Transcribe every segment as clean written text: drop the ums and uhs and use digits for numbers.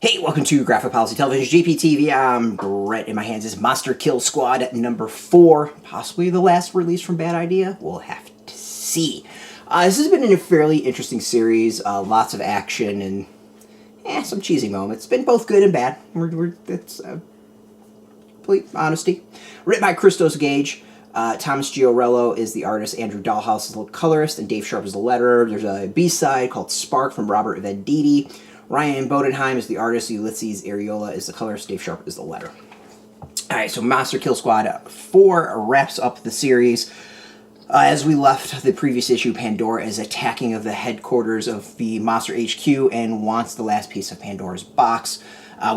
Hey, welcome to Graphic Policy Television, GPTV. I'm Brett. In my hands is Monster Kill Squad number 4. Possibly the last release from Bad Idea. We'll have to see. This has been a fairly interesting series. Lots of action and some cheesy moments. It's been both good and bad. It's complete honesty. Written by Christos, Gage. Thomas Giorello is the artist. Andrew Dalhouse is the colorist. And Dave Sharpe is the letterer. There's a B-side called Spark from Robert Venditti. Ryan Bodenheim is the artist, Ulises Arreola is the colorist, Dave Sharpe is the letter. Alright, so Monster Kill Squad 4 wraps up the series. As we left the previous issue, Pandora is attacking of the headquarters of the Monster HQ and wants the last piece of Pandora's box.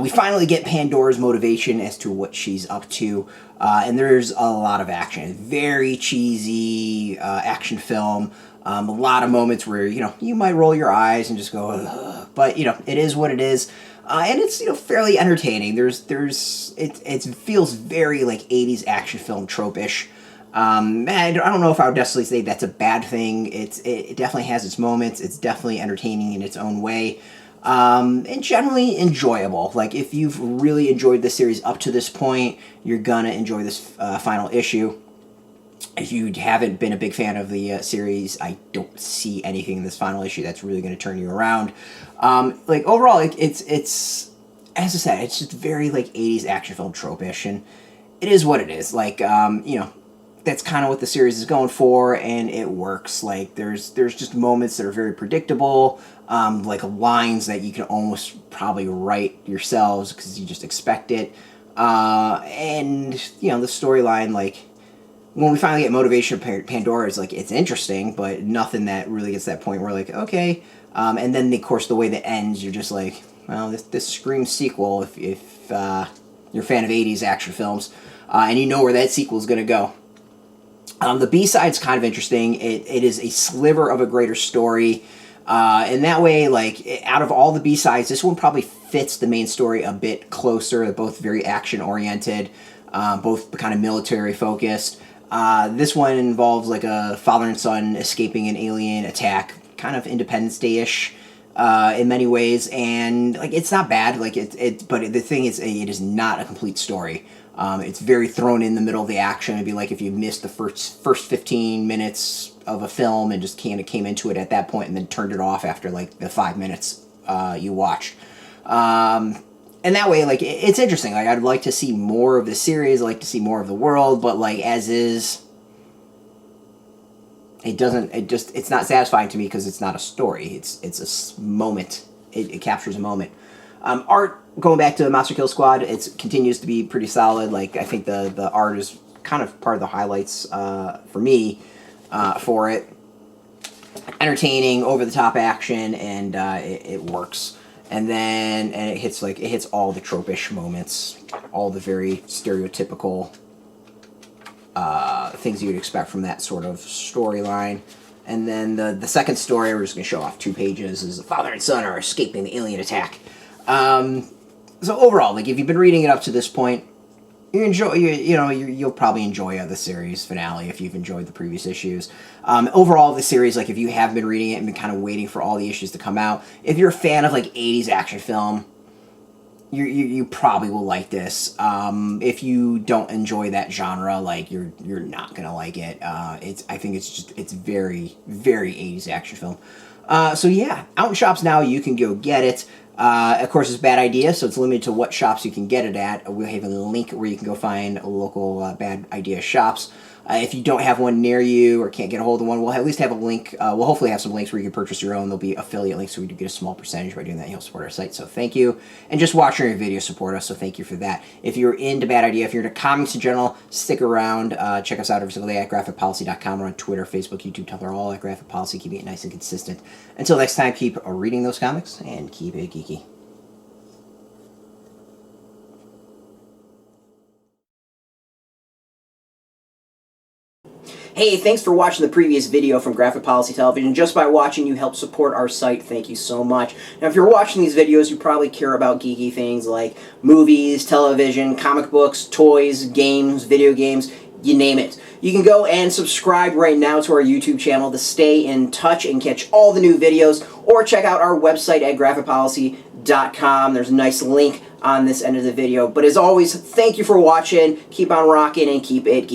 We finally get Pandora's motivation as to what she's up to, and there's a lot of action. Very cheesy action film. A lot of moments where, you might roll your eyes and just go, ugh. But, it is what it is. And it's, fairly entertaining. It feels very, like, 80s action film trope-ish. And I don't know if I would necessarily say that's a bad thing. It definitely has its moments. It's definitely entertaining in its own way. And generally enjoyable. Like, if you've really enjoyed the series up to this point, you're gonna enjoy this final issue. If you haven't been a big fan of the series, I don't see anything in this final issue that's really going to turn you around. Like, overall, it's as I said, it's just very, like, 80s action film trope-ish, and it is what it is. Like, that's kind of what the series is going for, and it works. Like, there's just moments that are very predictable, like lines that you can almost probably write yourselves because you just expect it. And, the storyline, like, when we finally get motivation of Pandora, it's like, it's interesting, but nothing that really gets to that point where, like, okay. And then, of course, the way that ends, you're just like, well, this screams sequel if you're a fan of 80s action films, and you know where that sequel is going to go. The B-side's kind of interesting. It is a sliver of a greater story. And that way, like, out of all the B-sides, this one probably fits the main story a bit closer. They're both very action-oriented, both kind of military-focused. This one involves, like, a father and son escaping an alien attack, kind of Independence Day-ish in many ways, and, like, it's not bad, like, but the thing is, it is not a complete story. It's very thrown in the middle of the action. It'd be like if you missed the first 15 minutes of a film and just kind of came into it at that point and then turned it off after, like, the 5 minutes you watched. And that way, like, it's interesting. Like, I'd like to see more of the series. I'd like to see more of the world. But, like, as is, it's not satisfying to me because it's not a story. It's a moment. It captures a moment. Art, going back to Monster Kill Squad, it continues to be pretty solid. Like, I think the art is kind of part of the highlights for me for it. Entertaining, over-the-top action, and it works. And then it hits all the trope-ish moments, all the very stereotypical things you would expect from that sort of storyline. And then the second story, we're just going to show off 2 pages, is the father and son are escaping the alien attack. So overall, like, if you've been reading it up to this point, you'll probably enjoy the series finale if you've enjoyed the previous issues. Overall, the series, like, if you have been reading it and been kind of waiting for all the issues to come out, if you're a fan of, like, 80s action film, you probably will like this. If you don't enjoy that genre, like, you're not gonna like it. I think it's very, very 80s action film. So yeah, out in shops now. You can go get it. Of course, it's a Bad Idea, so it's limited to what shops you can get it at. We'll have a link where you can go find local Bad Idea shops. If you don't have one near you or can't get a hold of one, we'll at least have a link. We'll hopefully have some links where you can purchase your own. There'll be affiliate links, so we do get a small percentage by doing that. You'll support our site, so thank you. And just watching your video support us, so thank you for that. If you're into Bad Idea, if you're into comics in general, stick around. Check us out every single day at graphicpolicy.com. We're on Twitter, Facebook, YouTube, Tumblr, all at Graphic Policy, keeping it nice and consistent. Until next time, keep reading those comics and keep it geeky. Hey, thanks for watching the previous video from Graphic Policy Television. Just by watching, you help support our site. Thank you so much. Now, if you're watching these videos, you probably care about geeky things like movies, television, comic books, toys, games, video games, you name it. You can go and subscribe right now to our YouTube channel to stay in touch and catch all the new videos, or check out our website at graphicpolicy.com. geekgeek.com. There's a nice link on this end of the video. But as always, thank you for watching. Keep on rocking and keep it geeky.